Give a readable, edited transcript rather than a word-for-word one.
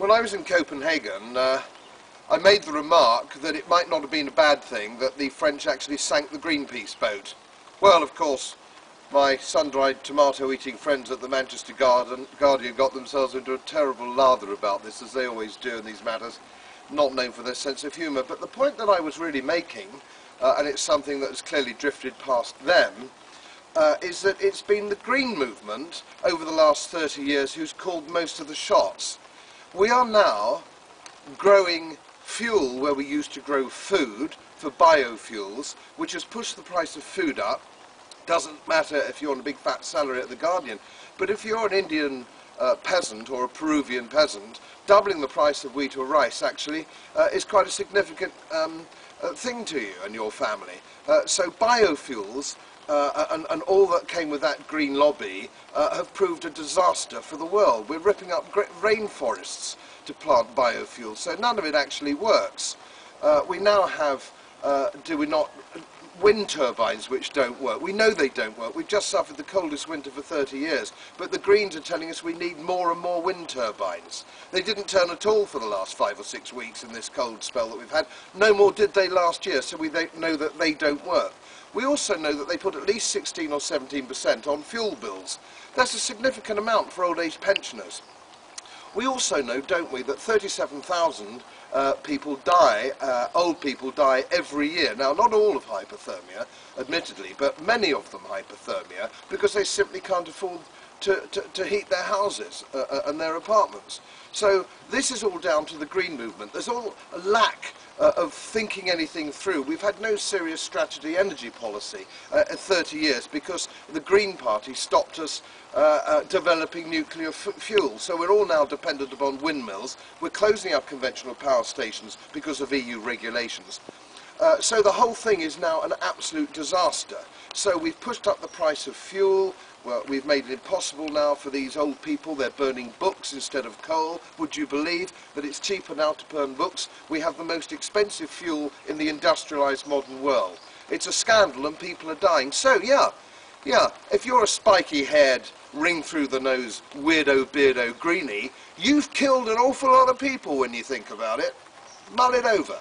When I was in Copenhagen, I made the remark that it might not have been a bad thing that the French actually sank the Greenpeace boat. Well, of course, my sun-dried tomato-eating friends at the Manchester Guardian got themselves into a terrible lather about this, as they always do in these matters, not known for their sense of humour. But the point that I was really making, and it's something that has clearly drifted past them, is that it's been the green movement over the last 30 years who's called most of the shots. We are now growing fuel where we used to grow food for biofuels, which has pushed the price of food up. Doesn't matter if you're on a big fat salary at the Guardian, but if you're an Indian peasant or a Peruvian peasant, doubling the price of wheat or rice actually is quite a significant thing to you and your family. So biofuels and all that came with that green lobby have proved a disaster for the world. We're ripping up rainforests to plant biofuels, so none of it actually works. We now have, do we not, wind turbines which don't work. We know they don't work. We've just suffered the coldest winter for 30 years, but the Greens are telling us we need more and more wind turbines. They didn't turn at all for the last 5 or 6 weeks in this cold spell that we've had. No more did they last year, so we know that they don't work. We also know that they put at least 16 or 17% on fuel bills. That's a significant amount for old age pensioners. We also know, don't we, that 37,000 people die, old people die every year. Now, not all of hypothermia, admittedly, but many of them hypothermia because they simply can't afford to heat their houses and their apartments. So this is all down to the green movement. There's all a lack of thinking anything through. We've had no serious strategy energy policy in 30 years because the Green Party stopped us developing nuclear fuel. So we're all now dependent upon windmills. We're closing up conventional power stations because of EU regulations. So the whole thing is now an absolute disaster. So we've pushed up the price of fuel. Well, we've made it impossible now for these old people. They're burning books instead of coal. Would you believe that it's cheaper now to burn books? We have the most expensive fuel in the industrialised modern world. It's a scandal and people are dying. So, yeah, if you're a spiky-haired, ring-through-the-nose, weirdo-beardo greenie, you've killed an awful lot of people when you think about it. Mull it over.